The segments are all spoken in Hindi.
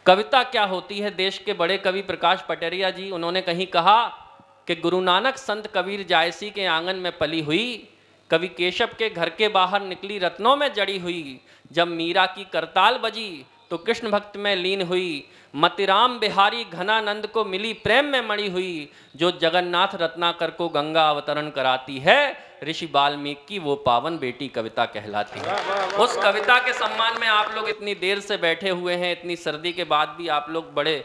कविता क्या होती है। देश के बड़े कवि प्रकाश पटेरिया जी, उन्होंने कहीं कहा कि गुरु नानक संत कबीर जायसी के आंगन में पली हुई, कवि केशव के घर के बाहर निकली रत्नों में जड़ी हुई। जब मीरा की करताल बजी तो कृष्ण भक्त में लीन हुई, मतिराम बिहारी घनानंद को मिली प्रेम में मड़ी हुई। जो जगन्नाथ रत्नाकर को गंगा अवतरण कराती है, ऋषि वाल्मीकि की वो पावन बेटी कविता कहलाती है। उस कविता के सम्मान में आप लोग इतनी देर से बैठे हुए हैं, इतनी सर्दी के बाद भी आप लोग बड़े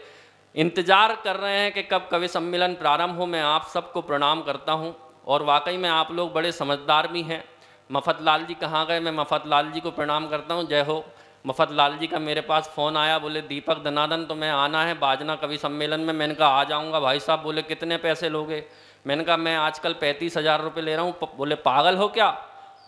इंतजार कर रहे हैं कि कब कवि सम्मेलन प्रारंभ हो। मैं आप सबको प्रणाम करता हूं और वाकई में आप लोग बड़े समझदार भी हैं। मफत लाल जी कहाँ गए? मैं मफत लाल जी को प्रणाम करता हूं। जय हो। मफत लाल जी का मेरे पास फ़ोन आया, बोले दीपक दनादन तुम्हें आना है बाजना कवि सम्मेलन में। मैंने कहा आ जाऊँगा भाई साहब। बोले कितने पैसे लोगे? मैंने कहा मैं आजकल 35,000 रुपये ले रहा हूँ। बोले पागल हो क्या?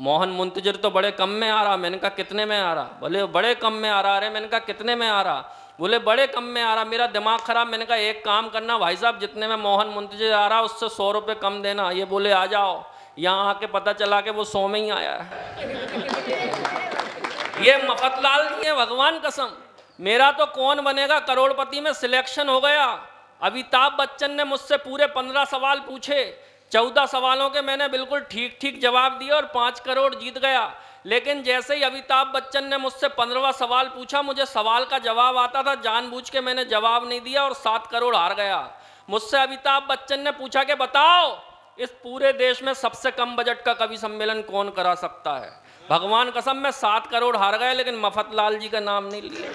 मोहन मुंतजर तो बड़े कम में आ रहा। मैंने कहा कितने में आ रहा? बोले बड़े कम में आ रहा। अरे मैंने कहा कितने में आ रहा? बोले बड़े कम में आ रहा। मेरा दिमाग खराब। मैंने कहा एक काम करना भाई साहब, जितने में मोहन मुंतजर आ रहा उससे 100 रुपये कम देना। ये बोले आ जाओ। यहाँ आके पता चला कि वो 100 में ही आया है। ये मफतलाल जी है, भगवान कसम। मेरा तो कौन बनेगा करोड़पति में सिलेक्शन हो गया। अमिताभ बच्चन ने मुझसे पूरे 15 सवाल पूछे, 14 सवालों के मैंने बिल्कुल ठीक ठीक जवाब दिए और 5 करोड़ जीत गया। लेकिन जैसे ही अमिताभ बच्चन ने मुझसे 15वां सवाल पूछा, मुझे सवाल का जवाब आता था, जानबूझ के मैंने जवाब नहीं दिया और 7 करोड़ हार गया। मुझसे अमिताभ बच्चन ने पूछा कि बताओ इस पूरे देश में सबसे कम बजट का कवि सम्मेलन कौन करा सकता है? भगवान कसम मैं 7 करोड़ हार गए, लेकिन मफतलाल जी का नाम नहीं लिया।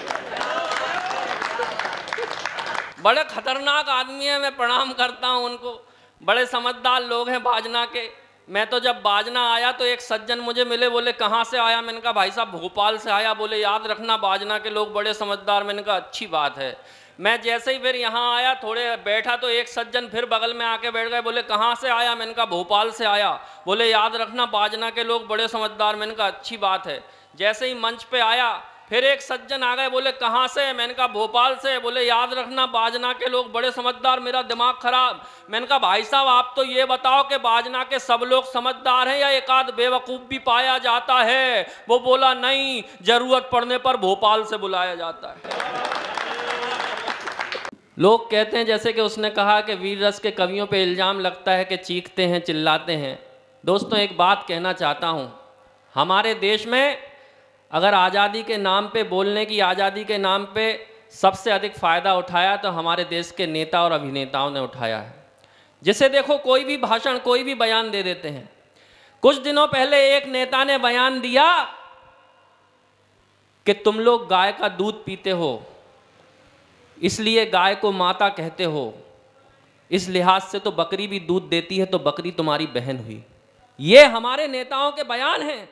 बड़े खतरनाक आदमी हैं, मैं प्रणाम करता हूं उनको। बड़े समझदार लोग हैं बाजना के। मैं तो जब बाजना आया तो एक सज्जन मुझे मिले, बोले कहाँ से आया? मैंने कहा भाई साहब भोपाल से आया। बोले याद रखना बाजना के लोग बड़े समझदार। मैंने कहा अच्छी बात है। मैं जैसे ही फिर यहाँ आया, थोड़े बैठा तो एक सज्जन फिर बगल में आके बैठ गए। बोले कहाँ से आया? मैंने कहा भोपाल से आया। बोले याद रखना बाजना के लोग बड़े समझदार। मैंने कहा अच्छी बात है। जैसे ही मंच पे आया फिर एक सज्जन आ गए, बोले कहाँ से? मैंने कहा भोपाल से। बोले याद रखना बाजना के लोग बड़े समझदार। मेरा दिमाग खराब। मैंने कहा भाई साहब आप तो ये बताओ कि बाजना के सब लोग समझदार हैं या एक आध बेवकूफ़ भी पाया जाता है? वो बोला नहीं, जरूरत पड़ने पर भोपाल से बुलाया जाता है। लोग कहते हैं, जैसे कि उसने कहा कि वीर रस के कवियों पे इल्ज़ाम लगता है कि चीखते हैं चिल्लाते हैं। दोस्तों एक बात कहना चाहता हूँ, हमारे देश में अगर आज़ादी के नाम पे, बोलने की आज़ादी के नाम पे सबसे अधिक फ़ायदा उठाया तो हमारे देश के नेता और अभिनेताओं ने उठाया है। जिसे देखो कोई भी भाषण, कोई भी बयान दे देते हैं। कुछ दिनों पहले एक नेता ने बयान दिया कि तुम लोग गाय का दूध पीते हो इसलिए गाय को माता कहते हो, इस लिहाज से तो बकरी भी दूध देती है तो बकरी तुम्हारी बहन हुई। ये हमारे नेताओं के बयान हैं।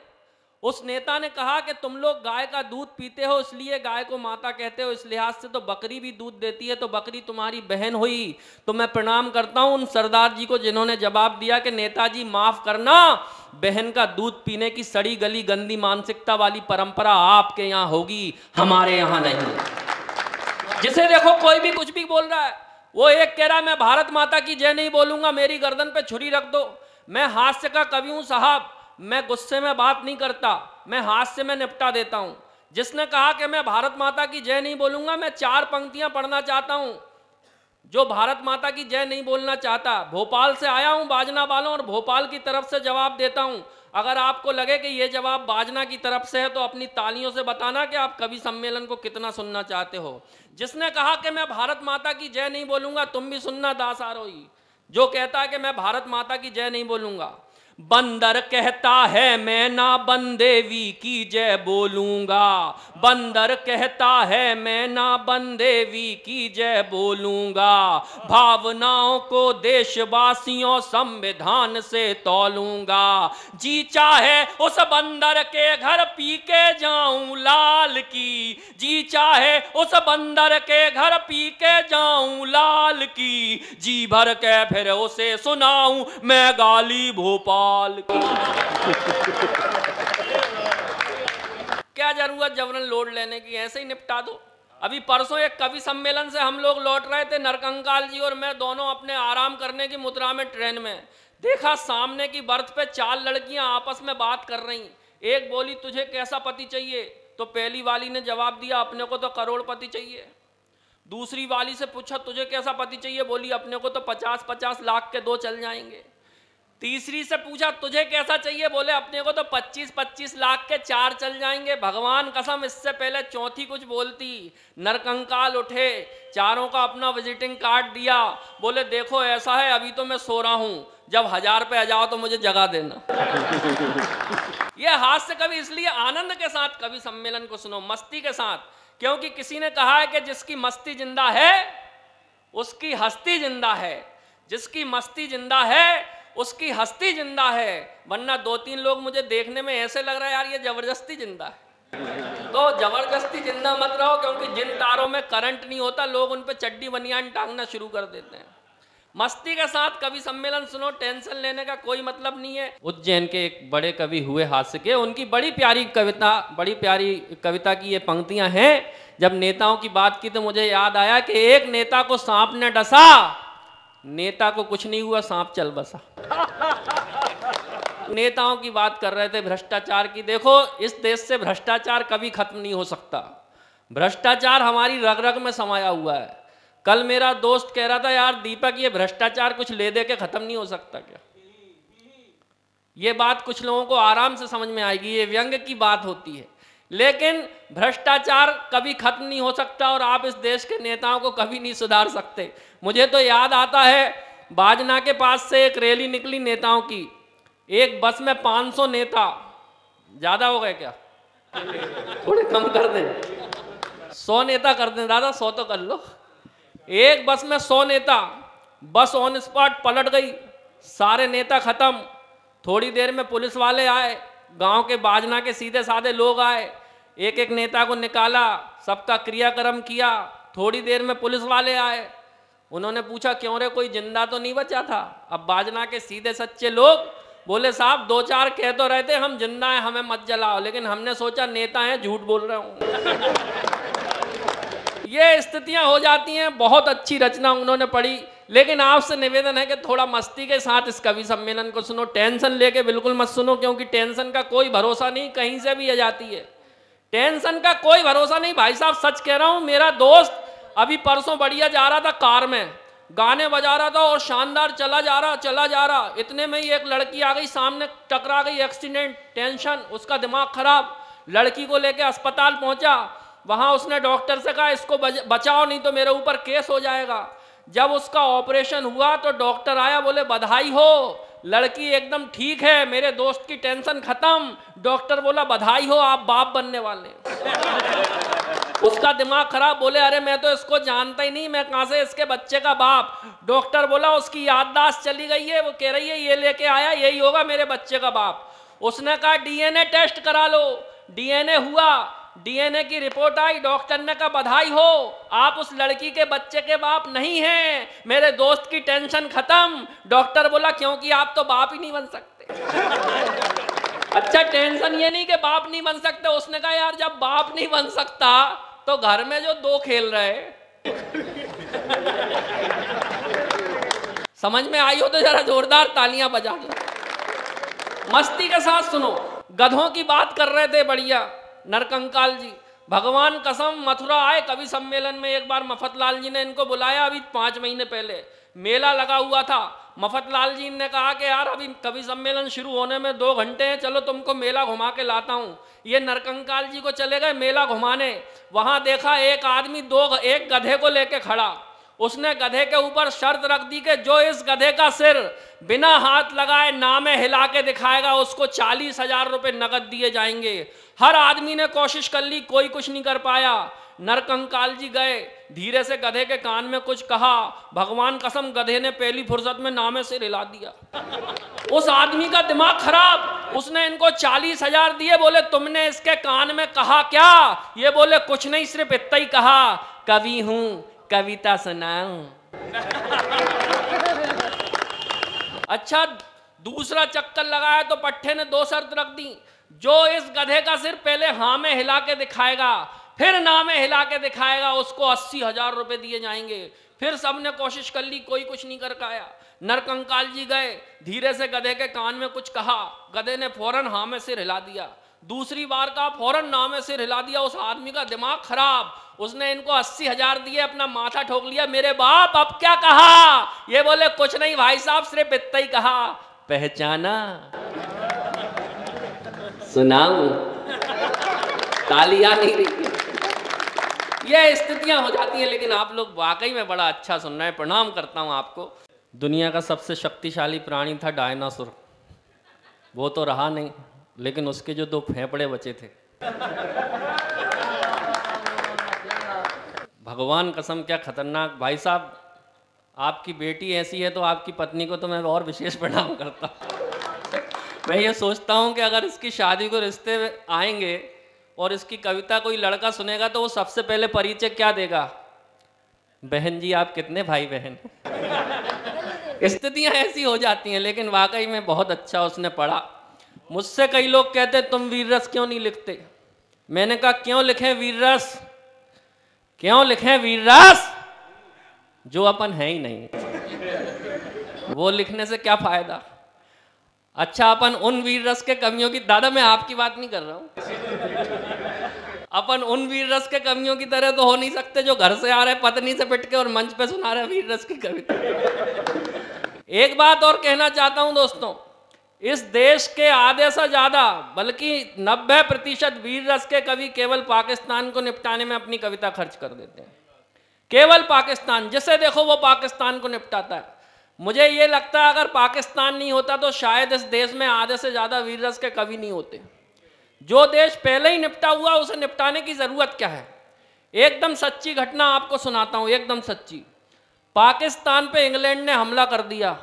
उस नेता ने कहा कि तुम लोग गाय का दूध पीते हो इसलिए गाय को माता कहते हो, इस लिहाज से तो बकरी भी दूध देती है तो बकरी तुम्हारी बहन हुई। तो मैं प्रणाम करता हूं उन सरदार जी को जिन्होंने जवाब दिया कि नेताजी माफ करना, बहन का दूध पीने की सड़ी गली गंदी मानसिकता वाली परंपरा आपके यहाँ होगी, हमारे यहाँ नहीं। जिसे देखो कोई भी कुछ भी बोल रहा है। वो एक कह रहा है मैं भारत माता की जय नहीं बोलूंगा, मेरी गर्दन पे छुरी रख दो। मैं हास्य का कवि हूं साहब, मैं गुस्से में बात नहीं करता, मैं हास्य में निपटा देता हूं। जिसने कहा कि मैं भारत माता की जय नहीं बोलूंगा, मैं 4 पंक्तियां पढ़ना चाहता हूं। जो भारत माता की जय नहीं बोलना चाहता, भोपाल से आया हूं बाजना वालों और भोपाल की तरफ से जवाब देता हूं। अगर आपको लगे कि ये जवाब बाजना की तरफ से है तो अपनी तालियों से बताना कि आप कवि सम्मेलन को कितना सुनना चाहते हो। जिसने कहा कि मैं भारत माता की जय नहीं बोलूंगा, तुम भी सुनना दास आरोही, जो कहता है कि मैं भारत माता की जय नहीं बोलूंगा। बंदर कहता है मैं ना बंदेवी की जय बोलूंगा, बंदर कहता है मैं ना बंदेवी की जय बोलूंगा। भावनाओं को देशवासियों संविधान से तौलूंगा। जी चाहे उस बंदर के घर पी के जाऊं लाल की, जी चाहे उस बंदर के घर पी के जाऊं लाल की, जी भर के फिर उसे सुनाऊं मैं गाली भोपाल। क्या जरूरत जबरन लोड लेने की, ऐसे ही निपटा दो। अभी परसों एक कवि सम्मेलन से हम लोग लौट रहे थे, नरकंकाल जी और मैं दोनों अपने आराम करने की मुद्रा में ट्रेन में। देखा सामने की बर्थ पे 4 लड़कियां आपस में बात कर रही। एक बोली तुझे कैसा पति चाहिए, तो पहली वाली ने जवाब दिया अपने को तो करोड़पति चाहिए। दूसरी वाली से पूछा तुझे कैसा पति चाहिए, बोली अपने को तो 50-50 लाख के 2 चल जाएंगे। तीसरी से पूछा तुझे कैसा चाहिए, बोले अपने को तो 25-25 लाख के 4 चल जाएंगे। भगवान कसम इससे पहले चौथी कुछ बोलती, नरकंकाल उठे, चारों का अपना विजिटिंग कार्ड दिया, बोले देखो ऐसा है अभी तो मैं सो रहा हूं, जब 1000 पे आ जाओ तो मुझे जगा देना। ये हास्य कवि इसलिए आनंद के साथ कवि सम्मेलन को सुनो, मस्ती के साथ, क्योंकि किसी ने कहा है कि जिसकी मस्ती जिंदा है उसकी हस्ती जिंदा है, जिसकी मस्ती जिंदा है उसकी हस्ती जिंदा है। वरना 2-3 लोग मुझे देखने में ऐसे लग रहा है यार ये जबरदस्ती जिंदा है। तो जबरदस्ती जिंदा मत रहो, क्योंकि जिन तारों में करंट नहीं होता लोग उन पे चड्डी बनियान टांगना शुरू कर देते हैं। मस्ती के साथ कवि सम्मेलन सुनो, टेंशन लेने का कोई मतलब नहीं है। उज्जैन के एक बड़े कवि हुए हास्य के, उनकी बड़ी प्यारी कविता की ये पंक्तियां हैं। जब नेताओं की बात की तो मुझे याद आया कि एक नेता को सांप ने डसा, नेता को कुछ नहीं हुआ, सांप चल बसा। नेताओं की बात कर रहे थे भ्रष्टाचार की। देखो इस देश से भ्रष्टाचार कभी खत्म नहीं हो सकता, भ्रष्टाचार हमारी रग रग में समाया हुआ है। कल मेरा दोस्त कह रहा था यार दीपक ये भ्रष्टाचार कुछ ले दे के खत्म नहीं हो सकता क्या? ये बात कुछ लोगों को आराम से समझ में आएगी, ये व्यंग की बात होती है, लेकिन भ्रष्टाचार कभी खत्म नहीं हो सकता और आप इस देश के नेताओं को कभी नहीं सुधार सकते। मुझे तो याद आता है बाजना के पास से एक रैली निकली नेताओं की, एक बस में 500 नेता, ज्यादा हो गए क्या? थोड़े कम कर दें, 100 नेता कर दें दादा, 100 तो कर लो। एक बस में 100 नेता, बस ऑन स्पॉट पलट गई, सारे नेता खत्म। थोड़ी देर में पुलिस वाले आए, गांव के बाजना के सीधे साधे लोग आए, एक एक नेता को निकाला, सबका क्रियाक्रम किया। थोड़ी देर में पुलिस वाले आए, उन्होंने पूछा क्यों रे कोई जिंदा तो नहीं बचा था? अब बाजना के सीधे सच्चे लोग बोले साहब 2-4 कह तो रहे थे हम जिंदा हैं हमें मत जलाओ, लेकिन हमने सोचा नेता हैं झूठ बोल रहे हूँ। ये स्थितियां हो जाती हैं। बहुत अच्छी रचना उन्होंने पढ़ी, लेकिन आपसे निवेदन है कि थोड़ा मस्ती के साथ इस कवि सम्मेलन को सुनो, टेंशन लेके बिल्कुल मत सुनो, क्योंकि टेंशन का कोई भरोसा नहीं, कहीं से भी आ जाती है। टेंशन का कोई भरोसा नहीं भाई साहब, सच कह रहा हूं। मेरा दोस्त अभी परसों बढ़िया जा रहा था, कार में गाने बजा रहा था और शानदार चला जा रहा, इतने में ही एक लड़की आ गई, सामने टकरा गई, एक्सीडेंट, टेंशन, उसका दिमाग खराब। लड़की को लेके अस्पताल पहुंचा, वहां उसने डॉक्टर से कहा इसको बचाओ नहीं तो मेरे ऊपर केस हो जाएगा। जब उसका ऑपरेशन हुआ तो डॉक्टर आया, बोले बधाई हो, लड़की एकदम ठीक है, मेरे दोस्त की टेंशन खत्म। डॉक्टर बोला बधाई हो, आप बाप बनने वाले। उसका दिमाग खराब, बोले अरे मैं तो इसको जानता ही नहीं, मैं कहां से इसके बच्चे का बाप। डॉक्टर बोला उसकी याददाश्त चली गई है, वो कह रही है ये लेके आया यही होगा मेरे बच्चे का बाप। उसने कहा डीएनए टेस्ट करा लो, डीएनए हुआ, डीएनए की रिपोर्ट आई, डॉक्टर ने कहा बधाई हो, आप उस लड़की के बच्चे के बाप नहीं हैं, मेरे दोस्त की टेंशन खत्म। डॉक्टर बोला क्योंकि आप तो बाप ही नहीं बन सकते। अच्छा टेंशन ये नहीं कि बाप नहीं बन सकते, उसने कहा यार जब बाप नहीं बन सकता तो घर में जो 2 खेल रहे, समझ में आई हो तो जरा जोरदार तालियां बजा दो। मस्ती के साथ सुनो। गधों की बात कर रहे थे बढ़िया नरकंकाल जी, भगवान कसम मथुरा आए कवि सम्मेलन में। एक बार मफतलाल जी ने इनको बुलाया, अभी 5 महीने पहले मेला लगा हुआ था। मफतलाल जी ने कहा कि यार अभी कवि सम्मेलन शुरू होने में 2 घंटे हैं, चलो तुमको मेला घुमा के लाता हूँ। ये नरकंकाल जी को चले गए मेला घुमाने। वहां देखा एक आदमी एक गधे को लेके खड़ा, उसने गधे के ऊपर शर्त रख दी कि जो इस गधे का सिर बिना हाथ लगाए नामे हिला के दिखाएगा उसको 40,000 रुपये नगद दिए जाएंगे। हर आदमी ने कोशिश कर ली, कोई कुछ नहीं कर पाया। नरकंकाल जी गए, धीरे से गधे के कान में कुछ कहा, भगवान कसम गधे ने पहली फुर्सत में नामे से हिला दिया। उस आदमी का दिमाग खराब, उसने इनको 40,000 दिए, बोले तुमने इसके कान में कहा क्या? ये बोले कुछ नहीं, सिर्फ इतना ही कहा कवि हूं कविता सुनाऊं। अच्छा दूसरा चक्कर लगाया तो पट्टे ने 2 शर्त रख दी, जो इस गधे का सिर पहले हाँ में हिला के दिखाएगा फिर ना में हिला के दिखाएगा उसको 80,000 रुपए दिए जाएंगे। फिर सबने कोशिश कर ली, कोई कुछ नहीं कर पाया। नरकंकाल जी गए, धीरे से गधे के कान में कुछ कहा, गधे ने फौरन हाँ में सिर हिला दिया। दूसरी बार का फौरन नाव में सिर हिला दिया। उस आदमी का दिमाग खराब, उसने इनको 80,000 दिए, अपना माथा ठोक लिया, मेरे बाप अब क्या कहा? ये बोले कुछ नहीं भाई साहब, सिर्फ इतना ही कहा, पहचाना? सुनाऊं? तालियां नहीं रही। ये स्थितियां हो जाती हैं, लेकिन आप लोग वाकई में बड़ा अच्छा सुन रहे हैं, प्रणाम करता हूं आपको। दुनिया का सबसे शक्तिशाली प्राणी था डायनासोर, वो तो रहा नहीं, लेकिन उसके जो 2 फेफड़े बचे थे, भगवान कसम क्या खतरनाक। भाई साहब, आपकी बेटी ऐसी है तो आपकी पत्नी को तो मैं और विशेष प्रणाम करता हूँ। मैं ये सोचता हूँ कि अगर इसकी शादी को रिश्ते आएंगे और इसकी कविता कोई लड़का सुनेगा तो वो सबसे पहले परिचय क्या देगा? बहन जी आप कितने भाई बहन? स्थितियाँ ऐसी हो जाती हैं, लेकिन वाकई में बहुत अच्छा उसने पढ़ा। मुझसे कई लोग कहते तुम वीर रस क्यों नहीं लिखते? मैंने कहा क्यों लिखें वीर रस? क्यों लिखें वीर रस जो अपन है ही नहीं? वो लिखने से क्या फायदा? अच्छा अपन उन वीर रस के कवियों की, दादा मैं आपकी बात नहीं कर रहा हूं, अपन उन वीर रस के कवियों की तरह तो हो नहीं सकते जो घर से आ रहे पत्नी से पिट के और मंच पे सुना रहे वीर रस की कविता। एक बात और कहना चाहता हूं दोस्तों, इस देश के आधे से ज्यादा बल्कि 90% वीर रस के कवि केवल पाकिस्तान को निपटाने में अपनी कविता खर्च कर देते हैं। केवल पाकिस्तान, जिसे देखो वो पाकिस्तान को निपटाता है। मुझे ये लगता है अगर पाकिस्तान नहीं होता तो शायद इस देश में आधे से ज्यादा वीर रस के कवि नहीं होते। जो देश पहले ही निपटा हुआ उसे निपटाने की जरूरत क्या है? एकदम सच्ची घटना आपको सुनाता हूं, एकदम सच्ची। पाकिस्तान पे इंग्लैंड ने हमला कर दिया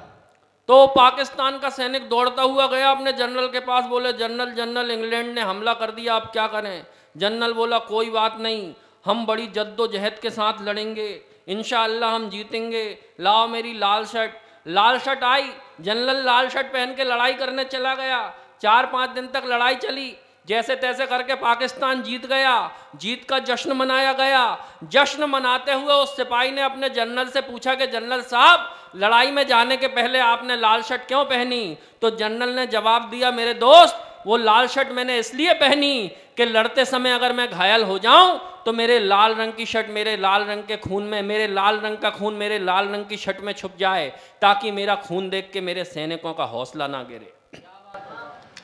तो पाकिस्तान का सैनिक दौड़ता हुआ गया अपने जनरल के पास, बोले जनरल जनरल इंग्लैंड ने हमला कर दिया, अब क्या करें? जनरल बोला कोई बात नहीं, हम बड़ी जद्दोजहद के साथ लड़ेंगे, इंशाअल्लाह हम जीतेंगे, लाओ मेरी लाल शर्ट। लाल शर्ट आई, जनरल लाल शर्ट पहन के लड़ाई करने चला गया। 4-5 दिन तक लड़ाई चली, जैसे तैसे करके पाकिस्तान जीत गया। जीत का जश्न मनाया गया। जश्न मनाते हुए उस सिपाही ने अपने जनरल से पूछा कि जनरल साहब लड़ाई में जाने के पहले आपने लाल शर्ट क्यों पहनी? तो जनरल ने जवाब दिया मेरे दोस्त वो लाल शर्ट मैंने इसलिए पहनी कि लड़ते समय अगर मैं घायल हो जाऊं तो मेरे लाल रंग की शर्ट मेरे लाल रंग के खून में, मेरे लाल रंग का खून मेरे लाल रंग की शर्ट में छुप जाए, ताकि मेरा खून देख के मेरे सैनिकों का हौसला ना गिरे।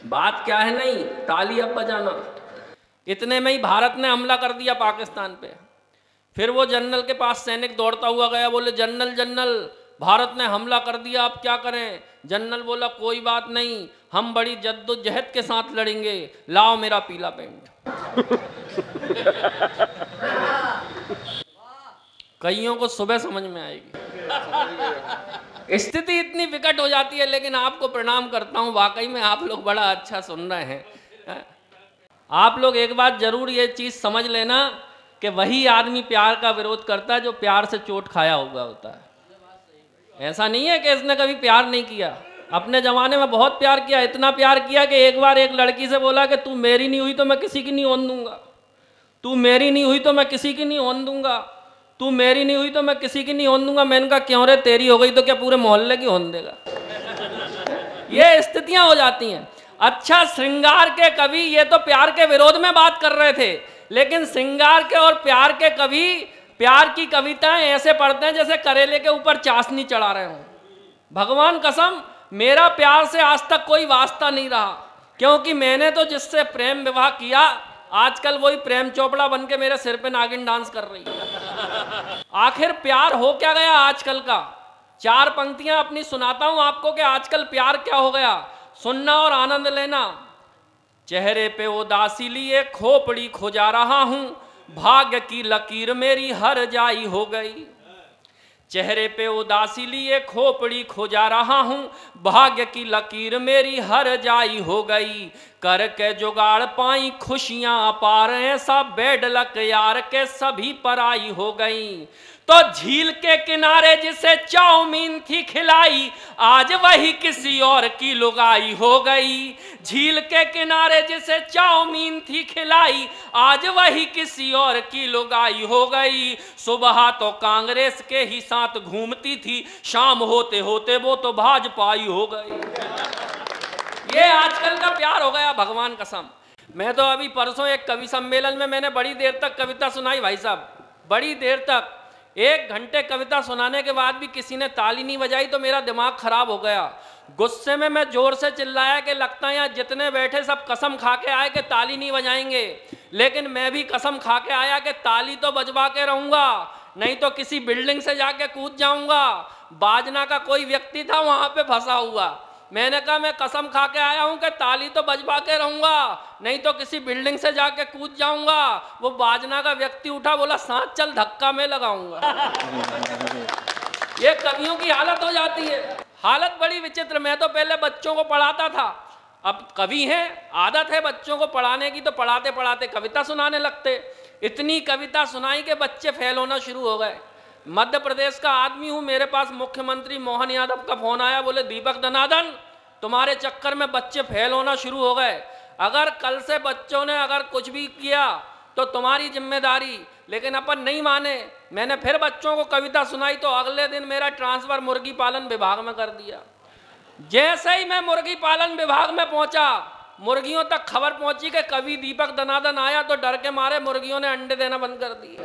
बात क्या है? नहीं ताली अब बजाना। इतने में ही भारत ने हमला कर दिया पाकिस्तान पे। फिर वो जनरल के पास सैनिक दौड़ता हुआ गया, बोले जनरल जनरल भारत ने हमला कर दिया, अब क्या करें? जनरल बोला कोई बात नहीं, हम बड़ी जद्दोजहद के साथ लड़ेंगे, लाओ मेरा पीला पेंट। कईयों को सुबह समझ में आएगी। स्थिति इतनी विकट हो जाती है, लेकिन आपको प्रणाम करता हूं, वाकई में आप लोग बड़ा अच्छा सुन रहे हैं। आप लोग एक बात जरूर ये चीज समझ लेना कि वही आदमी प्यार का विरोध करता है जो प्यार से चोट खाया हुआ होता है। ऐसा नहीं है कि इसने कभी प्यार नहीं किया, अपने जमाने में बहुत प्यार किया, इतना प्यार किया कि एक बार एक लड़की से बोला कि तू मेरी नहीं हुई तो मैं किसी की नहीं होने दूंगा, तू मेरी नहीं हुई तो मैं किसी की नहीं होने दूंगा, तू मेरी नहीं हुई तो मैं किसी की नहीं होने दूंगा। मैंने कहा क्यों रे, तेरी हो गई तो क्या पूरे मोहल्ले की होने देगा? ये स्थितियां हो जाती हैं। अच्छा श्रृंगार के कवि ये तो प्यार के विरोध में बात कर रहे थे, लेकिन श्रृंगार के और प्यार के कवि प्यार की कविताएं ऐसे पढ़ते हैं जैसे करेले के ऊपर चाशनी चढ़ा रहे हों। भगवान कसम मेरा प्यार से आज तक कोई वास्ता नहीं रहा, क्योंकि मैंने तो जिससे प्रेम विवाह किया आजकल वही प्रेम चोपड़ा बन के मेरे सिर पे नागिन डांस कर रही है। आखिर प्यार हो क्या गया आजकल का? 4 पंक्तियां अपनी सुनाता हूं आपको कि आजकल प्यार क्या हो गया, सुनना और आनंद लेना। चेहरे पे उदासी लिए खोपड़ी खोजा रहा हूं, भाग्य की लकीर मेरी हर जाई हो गई। चेहरे पे उदासी लिए खोपड़ी खोजा रहा हूं, भाग्य की लकीर मेरी हर जाई हो गई। करके जुगाड़ पाई खुशियां अपार, ऐसा बेड लक यार के सभी पर आई हो गई। तो झील के किनारे जिसे चाउमीन थी खिलाई, आज वही किसी और की लुगाई हो गई। झील के किनारे जिसे चाउमीन थी खिलाई, आज वही किसी और की लुगाई हो गई। सुबह तो कांग्रेस के ही साथ घूमती थी, शाम होते होते वो तो भाजपाई हो गई। ये आजकल का प्यार हो गया भगवान कसम। मैं तो अभी परसों एक कवि सम्मेलन में मैंने बड़ी देर तक कविता सुनाई भाई साहब, बड़ी देर तक, 1 घंटे कविता सुनाने के बाद भी किसी ने ताली नहीं बजाई तो मेरा दिमाग खराब हो गया। गुस्से में मैं जोर से चिल्लाया कि लगता है यहाँ जितने बैठे सब कसम खा के आए कि ताली नहीं बजाएंगे, लेकिन मैं भी कसम खा के आया कि ताली तो बजवा के रहूंगा, नहीं तो किसी बिल्डिंग से जाके कूद जाऊंगा। बाजना का कोई व्यक्ति था वहां पे फंसा हुआ, मैंने कहा मैं कसम खा के आया हूं कि ताली तो बजवा के रहूंगा, नहीं तो किसी बिल्डिंग से जाके कूद जाऊंगा। वो बाजना का व्यक्ति उठा, बोला सांस चल धक्का मैं लगाऊंगा। ये कवियों की हालत हो जाती है, हालत बड़ी विचित्र। मैं तो पहले बच्चों को पढ़ाता था, अब कवि हैं, आदत है बच्चों को पढ़ाने की, तो पढ़ाते पढ़ाते कविता सुनाने लगते। इतनी कविता सुनाई कि बच्चे फेल होना शुरू हो गए। मध्य प्रदेश का आदमी हूं, मेरे पास मुख्यमंत्री मोहन यादव का फोन आया, बोले दीपक दनादन तुम्हारे चक्कर में बच्चे फेल होना शुरू हो गए, अगर कल से बच्चों ने अगर कुछ भी किया तो तुम्हारी जिम्मेदारी। लेकिन अपन नहीं माने, मैंने फिर बच्चों को कविता सुनाई तो अगले दिन मेरा ट्रांसफर मुर्गी पालन विभाग में कर दिया। जैसे ही मैं मुर्गी पालन विभाग में पहुंचा, मुर्गियों तक खबर पहुंची कि कवि दीपक दनादन आया, तो डर के मारे मुर्गियों ने अंडे देना बंद कर दिए।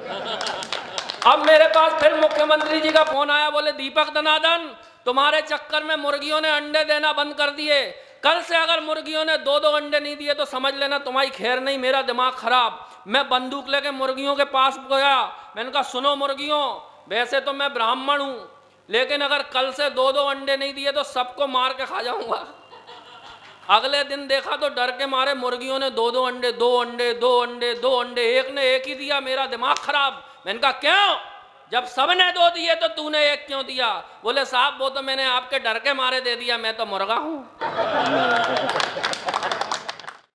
अब मेरे पास फिर मुख्यमंत्री जी का फोन आया, बोले दीपक दनादन तुम्हारे चक्कर में मुर्गियों ने अंडे देना बंद कर दिए, कल से अगर मुर्गियों ने 2-2 अंडे नहीं दिए तो समझ लेना तुम्हारी खैर नहीं, मेरा दिमाग खराब। मैं बंदूक लेके मुर्गियों के पास गया, मैंने कहा सुनो मुर्गियों, वैसे तो मैं ब्राह्मण हूं, लेकिन अगर कल से 2-2 अंडे नहीं दिए तो सबको मार के खा जाऊंगा। अगले दिन देखा तो डर के मारे मुर्गियों ने 2-2 अंडे, 2 अंडे, 2 अंडे, 2 अंडे, एक ने एक ही दिया, मेरा दिमाग खराब। मैंने कहा क्यों, जब सबने 2 दिए तो तूने एक क्यों दिया? बोले साहब वो तो मैंने आपके डर के मारे दे दिया, मैं तो मुर्गा हूं।